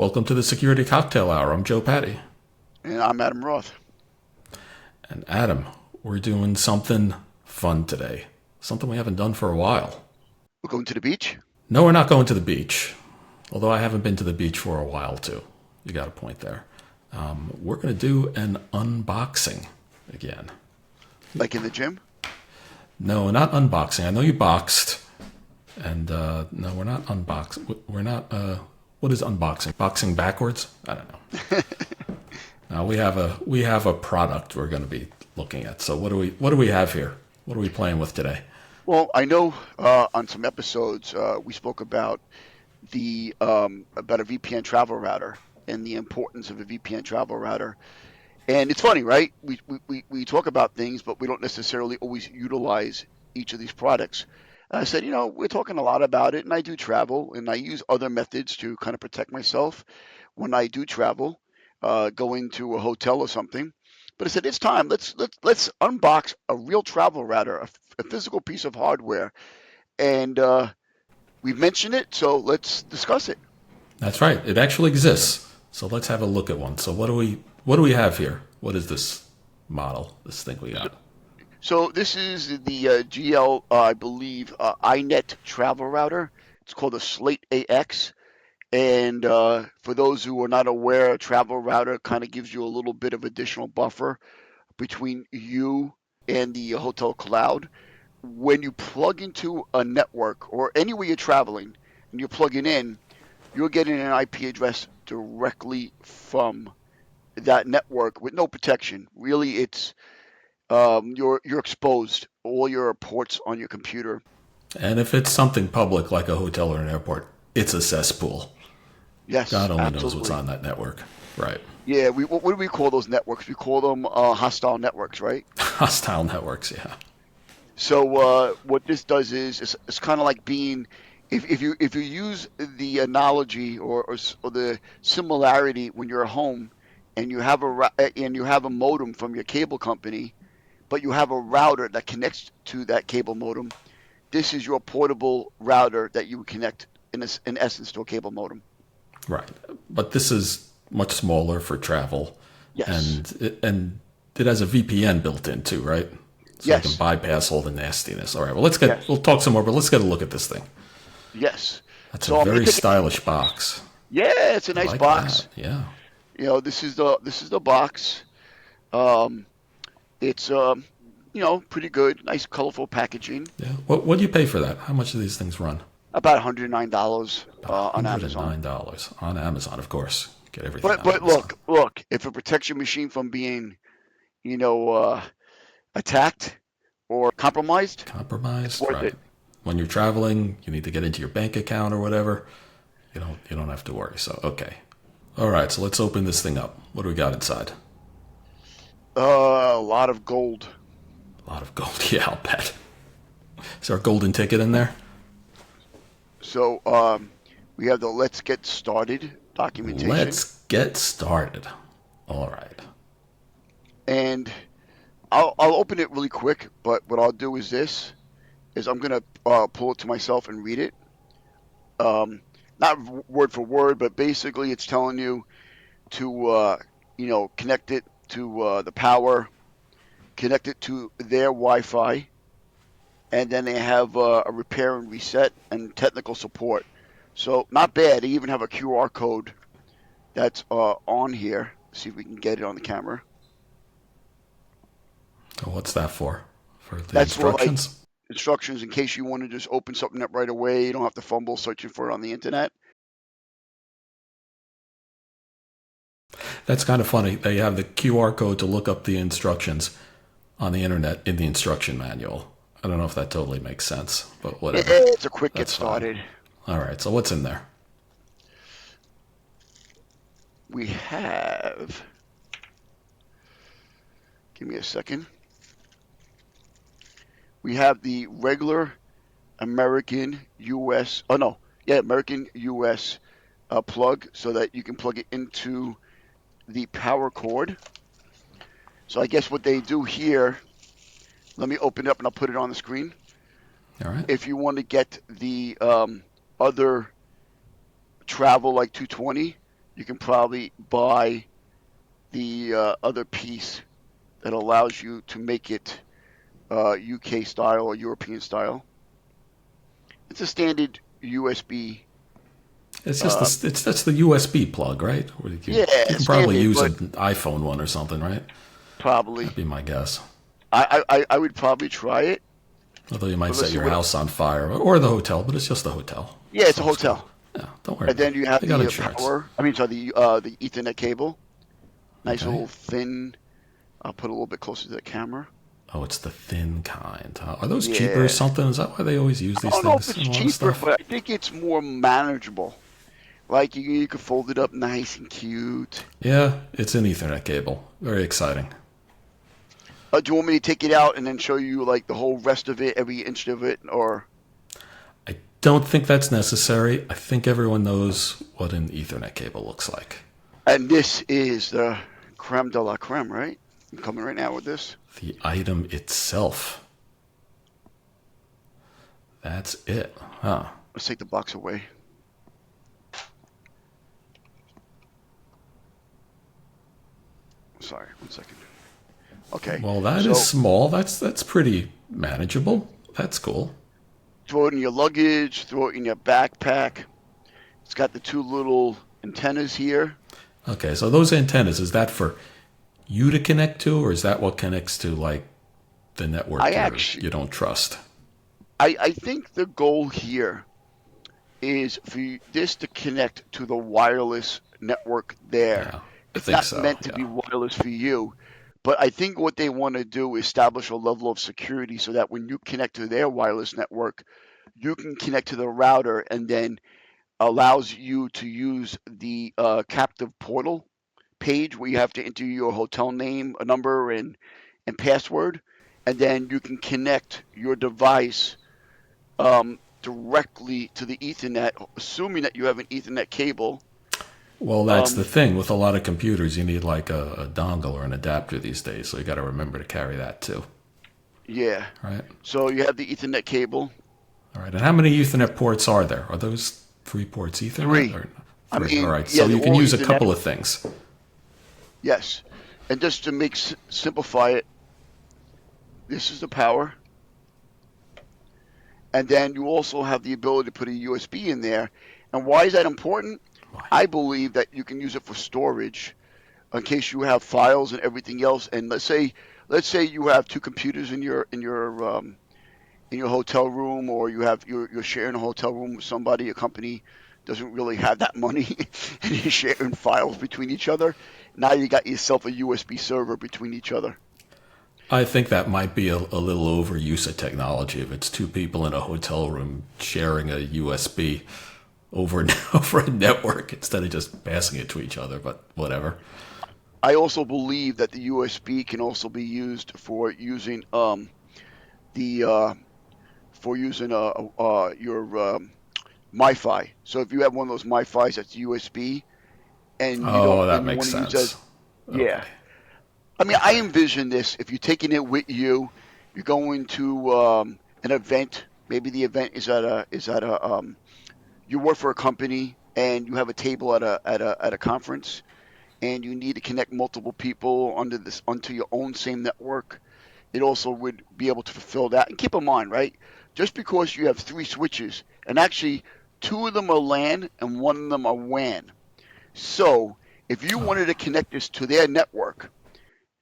Welcome to the Security Cocktail Hour. I'm Joe Patty. And I'm Adam Roth. And Adam, we're doing something fun today. Something we haven't done for a while. We're going to the beach. No, we're not going to the beach. Although I haven't been to the beach for a while, too. You got a point there. We're going to do an unboxing again. Like in the gym? No, not unboxing. I know you boxed. And no, we're not unboxing. We're not... what is unboxing? Boxing backwards? I don't know. Now we have a product we're going to be looking at. So what do we have here? What are we playing with today? Well, I know on some episodes we spoke about about a VPN travel router and the importance of a VPN travel router. And it's funny, right? We talk about things, but we don't necessarily always utilize each of these products. And I said, we're talking a lot about it, and I do travel, and I use other methods to kind of protect myself when I do travel, go into a hotel or something. But I said, it's time. Let's unbox a real travel router, a physical piece of hardware, and we've mentioned it, so let's discuss it. That's right. It actually exists. So let's have a look at one. So what do we have here? What is this model? This thing we got? So this is the GL, I believe, iNet travel router. It's called a Slate AX. And for those who are not aware, a travel router kind of gives you a little bit of additional buffer between you and the hotel cloud. When you plug into a network or anywhere you're traveling and you're plugging in, you're getting an IP address directly from that network with no protection. Really, it's you're exposed. All your ports on your computer. And if it's something public like a hotel or an airport, it's a cesspool. God Yes, only knows what's absolutely. on that network. Right. Yeah, what do we call those networks? We call them hostile networks, right? Hostile networks, yeah. So what this does is it's kind of like being if you use the analogy or the similarity when you're at home and you have a modem from your cable company, but you have a router that connects to that cable modem. This is your portable router that you would connect in essence to a cable modem. Right. But this is much smaller for travel, Yes, and it has a VPN built in too, right? So you can yes, bypass all the nastiness. All right. Well, yes, we'll talk some more, but let's get a look at this thing. yes. That's a So I'm gonna very take it. stylish box. Yeah, it's a I nice like that. box. Yeah. This is the box. Um, it's pretty good, nice colorful packaging. Yeah. What do you pay for that? How much do these things run? About $109 About on Amazon. $109 on Amazon, of course. Get everything But on but Amazon. look, if it protects your machine from being you know uh, attacked or compromised, it's Compromised, worth right? it. When you're traveling, you need to get into your bank account or whatever. You don't have to worry. So okay. All right. So let's open this thing up. What do we got inside? A lot of gold. A lot of gold. Yeah, I'll bet. Is there a golden ticket in there? So we have the Let's Get Started documentation, Let's get started. All right. and I'll open it really quick. But what I'll do is I'm gonna pull it to myself and read it. Um, Not word for word, but basically it's telling you to connect it to the power, connect it to their Wi-Fi, and then they have a repair and reset and technical support. So not bad. They even have a QR code that's on here. See if we can get it on the camera. So what's that for? For the That's for like instructions? instructions in case you want to just open something up right away. You don't have to fumble searching for it on the internet. That's kind of funny. They have the QR code to look up the instructions on the internet in the instruction manual. I don't know if that totally makes sense, but whatever. It's a quick get That's fine. started. All right. So what's in there? We have. Give me a second. We have the regular American US. Oh no, yeah, American US plug, so that you can plug it into the power cord. So I guess what they do here. Let me open it up and I'll put it on the screen. All right. If you want to get the other travel like 220, you can probably buy the other piece that allows you to make it UK style or European style. It's a standard USB. It's just Uh, it's that's the USB plug, right? Or you yeah, can probably standard, use but an iPhone one or something, right? probably That'd be my guess. I would probably try it. Although you might But let's set see your what. house on fire or the hotel, but it's just a hotel, Yeah, it's a so it's cool. hotel, Yeah, don't worry and about then it. you have They got the insurance. power. I mean, sorry, the Ethernet cable. Nice Okay. little thin. I'll put it a little bit closer to the camera. Oh, it's the thin kind. Are those cheaper or Yeah, something? Is that why they always use I these don't know if things it's in a lot of cheaper, stuff? but I think it's more manageable. Like you can fold it up nice and cute. Yeah, it's an Ethernet cable. Very exciting. Do you want me to take it out and then show you like the whole rest of it, every inch of it, or? I don't think that's necessary. I think everyone knows what an Ethernet cable looks like. And this is the creme de la creme, right? I'm coming right now with this. The item itself. That's it. Huh. Let's take the box away. Sorry, 1 second. Okay, Well, that is so small. That's pretty manageable. That's cool. throw it in your luggage, throw it in your backpack. It's got the two little antennas here. Okay, so those antennas, is that for you to connect to, or is that what connects to like the I network actually, you don't trust? I think the goal here is for this to connect to the wireless network there. Yeah, I It's think not so. meant to be Yeah. wireless for you, but I think what they want to do is establish a level of security so that when you connect to their wireless network, you can connect to the router and then allows you to use the captive portal page where you have to enter your hotel name, a number, and password, and then you can connect your device directly to the Ethernet, assuming that you have an Ethernet cable. Well, that's the Um, thing. With a lot of computers, you need like a dongle or an adapter these days, so you got to remember to carry that too. yeah. Right? So you have the Ethernet cable. All right. And how many Ethernet ports are there? Are those three ports Ethernet Three. or I three? All mean, right. yeah, So they're you can all use a Ethernet. couple of things. Yes. And just to make simplify it, this is the power, and then you also have the ability to put a USB in there. And why is that important? Why? I believe that you can use it for storage in case you have files and everything else. And let's say you have two computers in your hotel room, or you're sharing a hotel room with somebody. A company doesn't really have that money, and you're sharing files between each other. Now you got yourself a USB server between each other. I think that might be a little overuse of technology if it's two people in a hotel room sharing a USB over over a network instead of just passing it to each other. But whatever. I also believe that the USB can also be used the for using your MiFi. So if you have one of those MiFis that's USB and you don't Oh, that and you makes want to use that, sense. yeah. Okay. I mean, I envision this. If you're taking it with you, you're going to an event. Maybe the event is at a you work for a company and you have a table at a conference, and you need to connect multiple people onto your own same network. It also would be able to fulfill that. And keep in mind, right? Just because you have three switches, and actually two of them are LAN and one of them are WAN. So if you wanted to connect this to their network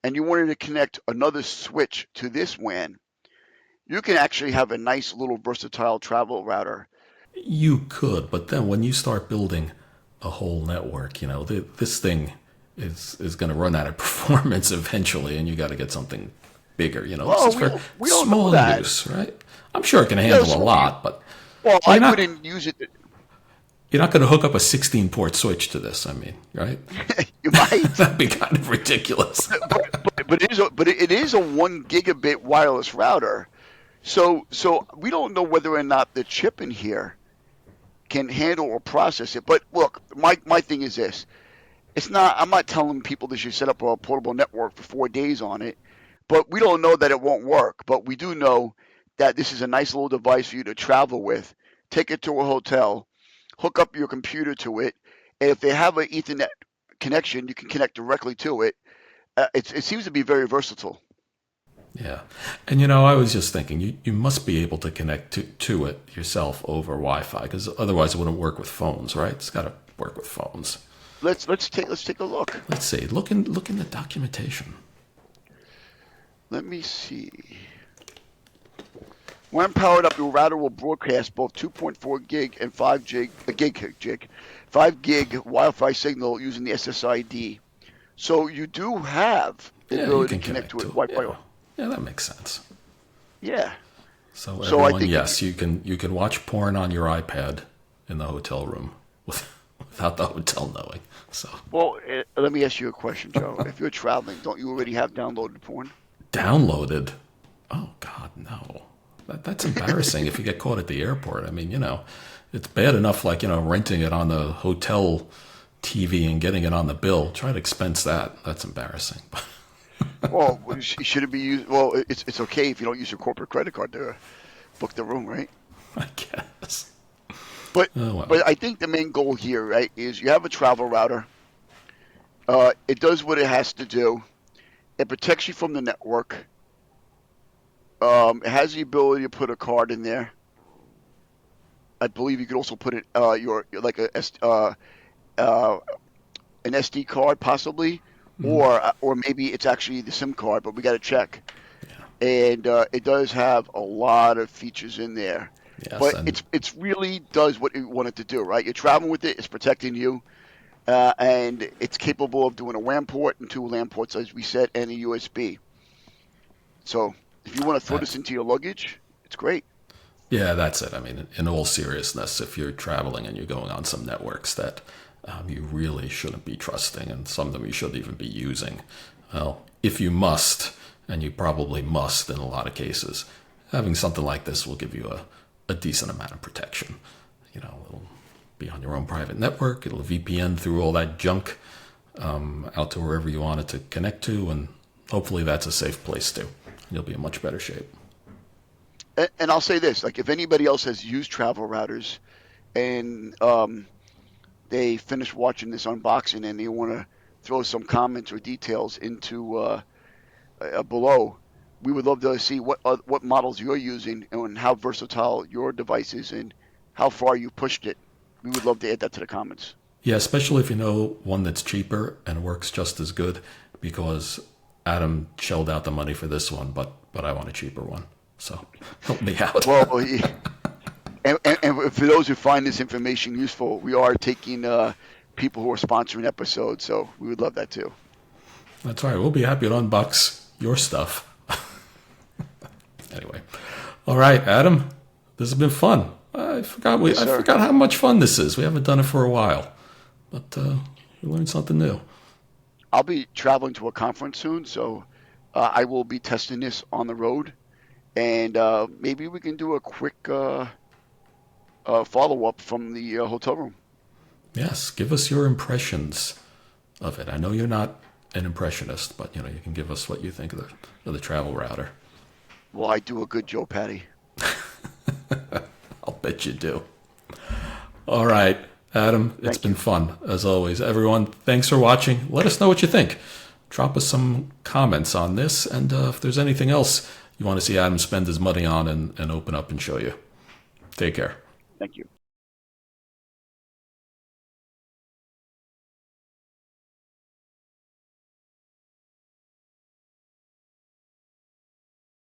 and you wanted to connect another switch to this WAN, you can actually have a nice little versatile travel router. You could, but then when you start building a whole network, this thing is going to run out of performance eventually, and you got to get something bigger. This Well, is we for don't we don't know small that. use, right? I'm sure it can Yeah, handle a so lot, but well, well, I wouldn't use it. you're not going to hook up a 16 port switch to this. I mean, right? You might, That'd be kind of ridiculous. but it is a 1 gigabit wireless router. So we don't know whether or not the chip in here can handle or process it. But look, my thing is this. It's not I'm not telling people they should set up a portable network for 4 days on it, but we don't know that it won't work. But we do know that this is a nice little device for you to travel with. Take it to a hotel, hook up your computer to it, And if they have an Ethernet connection, you can connect directly to it. It seems to be very versatile. Yeah. And I was just thinking, you must be able to connect to it yourself over Wi-Fi, because otherwise it wouldn't work with phones, right? It's got to work with phones. Let's take a look. Let's see. Look in the documentation. Let me see. When powered up, your router will broadcast both 2.4 gig and 5 gig Wi-Fi signal using the SSID. So you do have the Yeah, you ability can to connect connect to it to it. Wi-Fi. Yeah. Yeah, that makes sense. Yeah. So So I everyone, think if you, yes, you can watch porn on your iPad in the hotel room without the hotel knowing. So well, let me ask you a question, Joe. If you're traveling, don't you already have downloaded porn? downloaded. Oh God, no. That's embarrassing if you get caught at the airport. I mean, it's bad enough like, renting it on the hotel TV and getting it on the bill. Try to expense that. That's embarrassing. Well, should it be used? Well, it's okay if you don't use your corporate credit card to book the room, right? I guess. But Oh well. but I think the main goal here, right, is you have a travel router. It does what it has to do. It protects you from the network. It has the ability to put a card in there. I believe you could also put it your like uh, an SD card possibly, or maybe it's actually the SIM card, but we got to check. Yeah. And it does have a lot of features in there, Yes, but and it's really does what you want it to do, right? You're traveling with it, it's protecting you, and it's capable of doing a WAN port and two LAN ports, as we said, and a USB. So if you want to throw this that's into your luggage, it's great. yeah, that's it. I mean, in all seriousness, if you're traveling and you're going on some networks that you really shouldn't be trusting, and some of them you shouldn't even be using, well, if you must, and you probably must in a lot of cases, having something like this will give you a decent amount of protection. It'll be on your own private network. It'll VPN through all that junk out to wherever you want it to connect to, and hopefully that's a safe place too. You'll be in much better shape. And I'll say this: like if anybody else has used travel routers and they finish watching this unboxing and they want to throw some comments or details into below, we would love to see what models you're using and how versatile your device is and how far you pushed it. We would love to add that to the comments. Yeah, especially if you know one that's cheaper and works just as good, because Adam shelled out the money for this one, but I want a cheaper one. So help me out. Well, and for those who find this information useful, we are taking people who are sponsoring episodes, so we would love that too. That's all right. We'll be happy to unbox your stuff. Anyway, all right, Adam. This has been fun. Yes, I sir. forgot how much fun this is. We haven't done it for a while, but we learned something new. I'll be traveling to a conference soon, so I will be testing this on the road, and maybe we can do a quick follow up from the hotel room. Yes, give us your impressions of it. I know you're not an impressionist, but you can give us what you think of the travel router. Well, I do a good Joe Patty. I'll bet you do. All right, Adam, it's Thank been you. fun as always. Everyone, thanks for watching. Let us know what you think. Drop us some comments on this, and if there's anything else you want to see Adam spend his money on and open up and show you. Take care. Thank you.